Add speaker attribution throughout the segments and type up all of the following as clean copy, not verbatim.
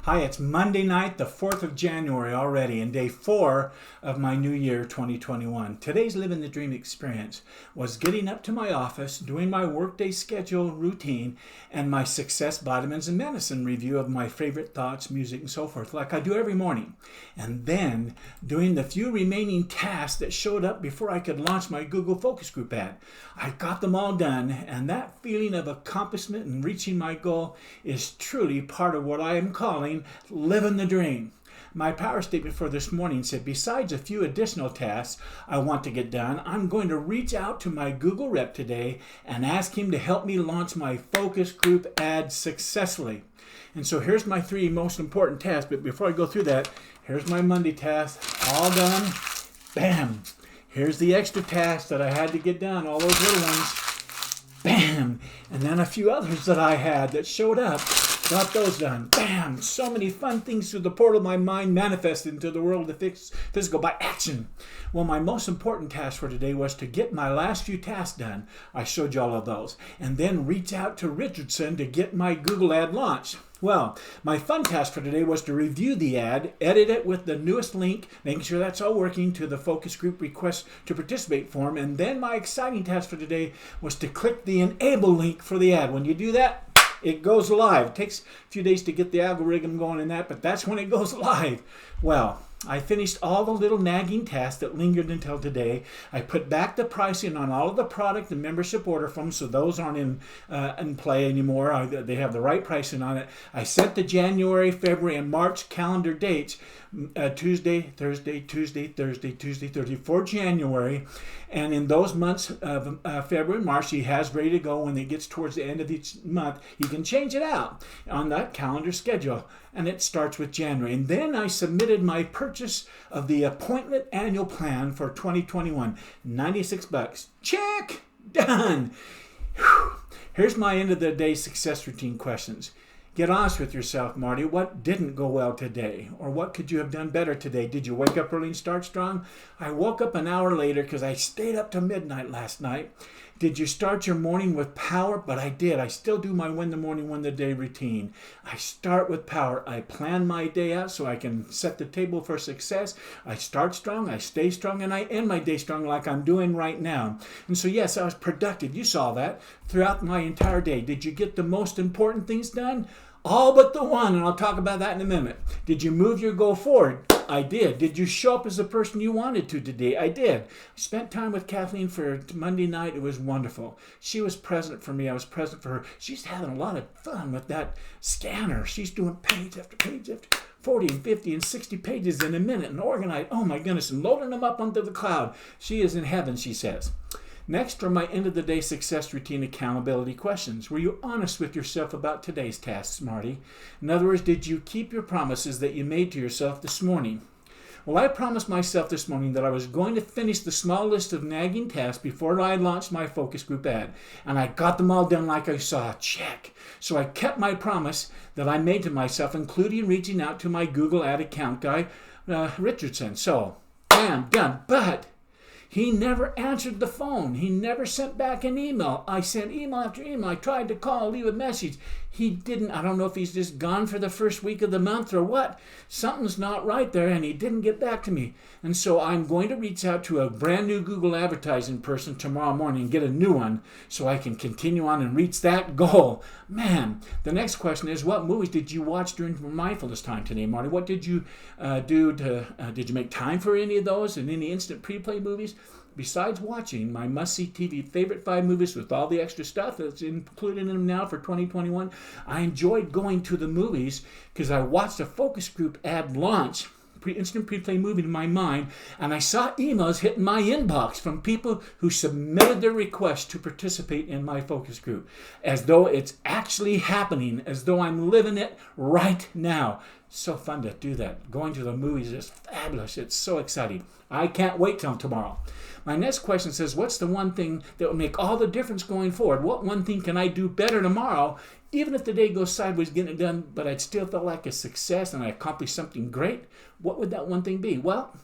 Speaker 1: Hi, it's Monday night, the 4th of January already, and day 4 of my new year 2021. Today's Living the Dream experience was getting up to my office, doing my workday schedule routine, and my success vitamins and medicine review of my favorite thoughts, music, and so forth, like I do every morning. And then doing the few remaining tasks that showed up before I could launch my Google Focus Group ad. I got them all done, and that feeling of accomplishment and reaching my goal is truly part of what I am calling living the dream. My power statement for this morning said, besides a few additional tasks I want to get done, I'm going to reach out to my Google rep today and ask him to help me launch my focus group ad successfully. And so here's my 3 most important tasks. But before I go through that, here's my Monday task, all done. Bam! Here's the extra tasks that I had to get done, all those little ones. Bam! And then a few others that I had that showed up. Got those done. Bam! So many fun things through the portal of my mind manifested into the world of physical by action. Well, my most important task for today was to get my last few tasks done. I showed you all of those. And then reach out to Richardson to get my Google ad launched. Well, my fun task for today was to review the ad, edit it with the newest link, making sure that's all working, to the focus group request to participate form. And then my exciting task for today was to click the enable link for the ad. When you do that, it goes live. It takes a few days to get the algorithm going in that, but that's when it goes live. Well, I finished all the little nagging tasks that lingered until today. I put back the pricing on all of the product and membership order forms, so those aren't in play anymore. They have the right pricing on it. I set the January, February, and March calendar dates, Tuesday, Thursday, Tuesday, Thursday, Tuesday, Thursday for January. And in those months of February and March, he has ready to go. When it gets towards the end of each month, he can change it out on that calendar schedule. And it starts with January. And then I submitted my purchase of the appointment annual plan for 2021. $96. Check! Done! Whew. Here's my end of the day success routine questions. Get honest with yourself, Marty. What didn't go well today? Or what could you have done better today? Did you wake up early and start strong? I woke up an hour later because I stayed up till midnight last night. Did you start your morning with power? But I did. I still do my win the morning, win the day routine. I start with power. I plan my day out so I can set the table for success. I start strong, I stay strong, and I end my day strong like I'm doing right now. And so yes, I was productive. You saw that throughout my entire day. Did you get the most important things done? All but the one, and I'll talk about that in a minute. Did you move your goal forward? I did. Did you show up as the person you wanted to today? I did. I spent time with Kathleen for Monday night. It was wonderful. She was present for me. I was present for her. She's having a lot of fun with that scanner. She's doing page after page after 40 and 50 and 60 pages in a minute and organized. Oh my goodness, and loading them up onto the cloud. She is in heaven, she says. Next are my end of the day success routine accountability questions. Were you honest with yourself about today's tasks, Marty? In other words, did you keep your promises that you made to yourself this morning? Well, I promised myself this morning that I was going to finish the small list of nagging tasks before I launched my focus group ad. And I got them all done like I saw. Check. So I kept my promise that I made to myself, including reaching out to my Google ad account guy, Richardson. So, bam, done. But he never answered the phone. He never sent back an email. I sent email after email. I tried to call, leave a message. He didn't. I don't know if he's just gone for the first week of the month or what. Something's not right there, and he didn't get back to me. And so I'm going to reach out to a brand new Google advertising person tomorrow morning and get a new one so I can continue on and reach that goal. Man, the next question is, what movies did you watch during your mindfulness time today, Marty? What did you do to, did you make time for any of those and any instant pre-play movies? Besides watching my must-see TV favorite 5 movies with all the extra stuff that's included in them now for 2021, I enjoyed going to the movies because I watched a focus group ad launch, instant pre-play movie in my mind, and I saw emails hitting my inbox from people who submitted their request to participate in my focus group, as though it's actually happening, as though I'm living it right now. So fun to do that. Going to the movies is fabulous. It's so exciting. I can't wait till tomorrow. My next question says, what's the one thing that will make all the difference going forward? What one thing can I do better tomorrow, even if the day goes sideways getting it done, but I'd still feel like a success and I accomplished something great? What would that one thing be? Well,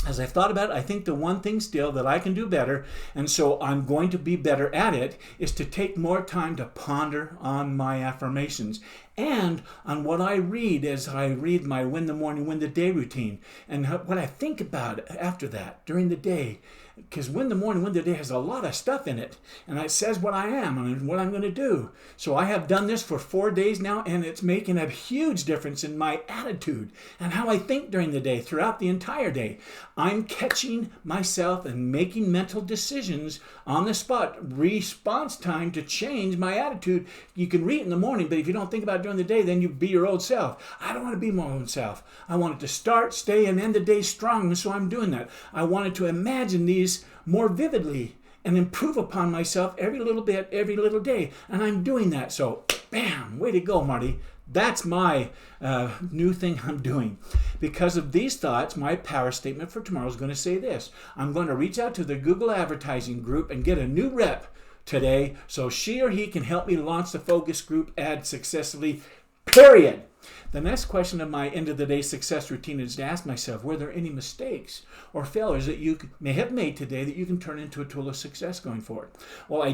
Speaker 1: as I've thought about it, I think the one thing still that I can do better, and so I'm going to be better at it, is to take more time to ponder on my affirmations and on what I read as I read my Win the Morning, Win the Day routine, and what I think about after that during the day. Because Win the Morning, Win the Day has a lot of stuff in it, and it says what I am and what I'm going to do. So I have done this for 4 days now, and it's making a huge difference in my attitude and how I think during the day, throughout the entire day. I'm catching myself and making mental decisions on the spot, response time to change my attitude. You can read it in the morning, but if you don't think about it during the day, then you be your old self. I don't want to be my old self. I wanted to start, stay, and end the day strong, and so I'm doing that. I wanted to imagine these more vividly and improve upon myself every little bit, every little day. And I'm doing that. So, bam, way to go, Marty. That's my new thing I'm doing. Because of these thoughts, my power statement for tomorrow is going to say this. I'm going to reach out to the Google advertising group and get a new rep today so she or he can help me launch the focus group ad successfully, period. The next question of my end of the day success routine is to ask myself, were there any mistakes or failures that you may have made today that you can turn into a tool of success going forward? Well, I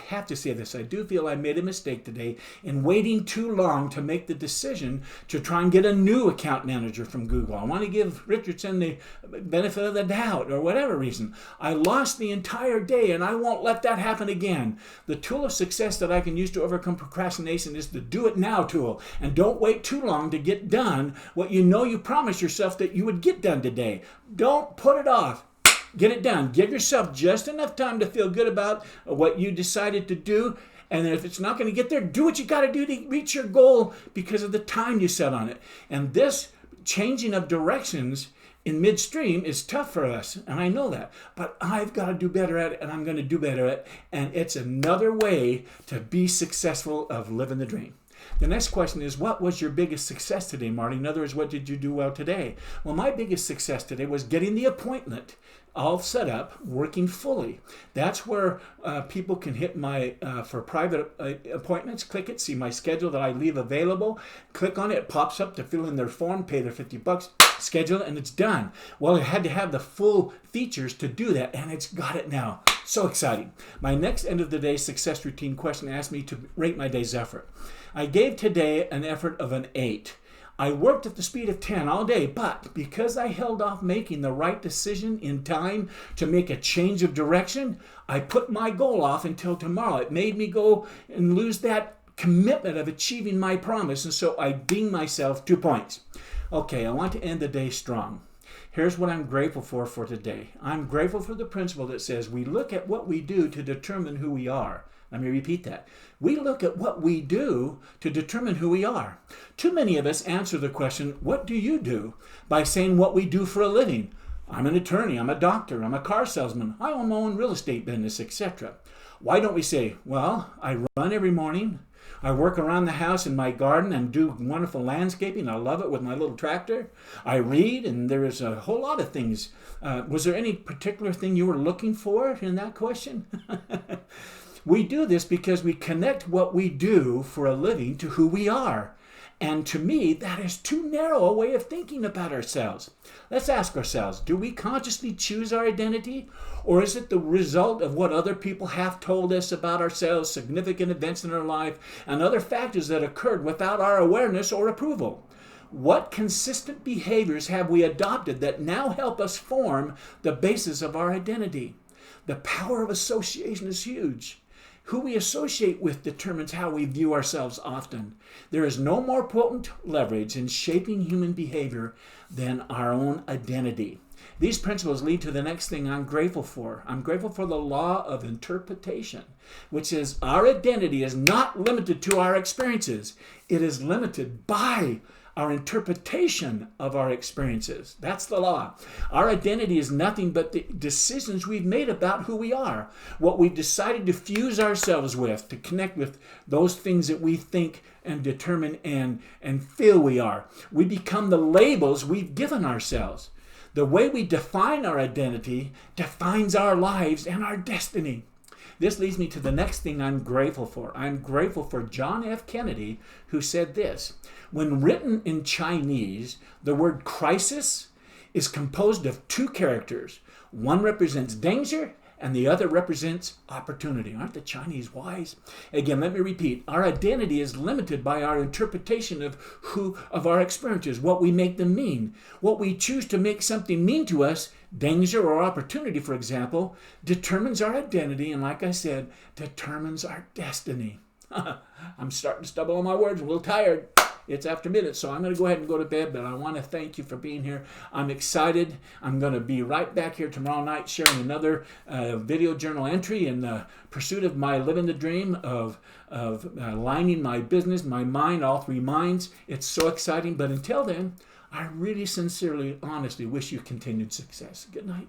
Speaker 1: have to say this, I do feel I made a mistake today in waiting too long to make the decision to try and get a new account manager from Google. I want to give Richardson the benefit of the doubt or whatever reason. I lost the entire day, and I won't let that happen again. The tool of success that I can use to overcome procrastination is the do it now tool. And don't wait too long to get done what you know you promised yourself that you would get done today. Don't put it off. Get it done. Give yourself just enough time to feel good about what you decided to do. And if it's not going to get there, do what you got to do to reach your goal because of the time you set on it. And this changing of directions in midstream is tough for us, and I know that. But I've got to do better at it, and I'm going to do better at it. And it's another way to be successful of living the dream. The next question is, what was your biggest success today, Marty? In other words, what did you do well today? Well, my biggest success today was getting the appointment all set up, working fully. That's where people can hit my, for private appointments, click it, see my schedule that I leave available. Click on it, it pops up to fill in their form, pay their $50, schedule it, and it's done. Well, I had to have the full features to do that, and it's got it now. So exciting. My next end of the day success routine question asked me to rate my day's effort. I gave today an effort of an 8. I worked at the speed of 10 all day, but because I held off making the right decision in time to make a change of direction, I put my goal off until tomorrow. It made me go and lose that commitment of achieving my promise, and so I dinged myself 2 points. Okay, I want to end the day strong. Here's what I'm grateful for today. I'm grateful for the principle that says we look at what we do to determine who we are. Let me repeat that. We look at what we do to determine who we are. Too many of us answer the question, what do you do? By saying what we do for a living. I'm an attorney, I'm a doctor, I'm a car salesman, I own my own real estate business, etc. Why don't we say, well, I run every morning, I work around the house in my garden and do wonderful landscaping. I love it with my little tractor. I read, and there is a whole lot of things. Was there any particular thing you were looking for in that question? We do this because we connect what we do for a living to who we are. And to me, that is too narrow a way of thinking about ourselves. Let's ask ourselves, do we consciously choose our identity? Or is it the result of what other people have told us about ourselves, significant events in our life, and other factors that occurred without our awareness or approval? What consistent behaviors have we adopted that now help us form the basis of our identity? The power of association is huge. Who we associate with determines how we view ourselves often. There is no more potent leverage in shaping human behavior than our own identity. These principles lead to the next thing I'm grateful for. I'm grateful for the law of interpretation, which is our identity is not limited to our experiences. It is limited by our interpretation of our experiences. That's the law. Our identity is nothing but the decisions we've made about who we are, what we've decided to fuse ourselves with, to connect with those things that we think and determine and feel we are. We become the labels we've given ourselves. The way we define our identity defines our lives and our destiny. This leads me to the next thing I'm grateful for. I'm grateful for John F. Kennedy, who said this: when written in Chinese, the word crisis is composed of 2 characters. One represents danger and the other represents opportunity. Aren't the Chinese wise? Again, let me repeat. Our identity is limited by our interpretation of our experiences, what we make them mean. What we choose to make something mean to us, danger or opportunity, for example, determines our identity, and like I said, determines our destiny. I'm starting to stumble on my words, a little tired. It's after midnight, so I'm going to go ahead and go to bed, but I want to thank you for being here. I'm excited. I'm going to be right back here tomorrow night sharing another video journal entry in the pursuit of my living the dream of aligning my business, my mind, all three minds. It's so exciting, but until then, I really sincerely, honestly wish you continued success. Good night.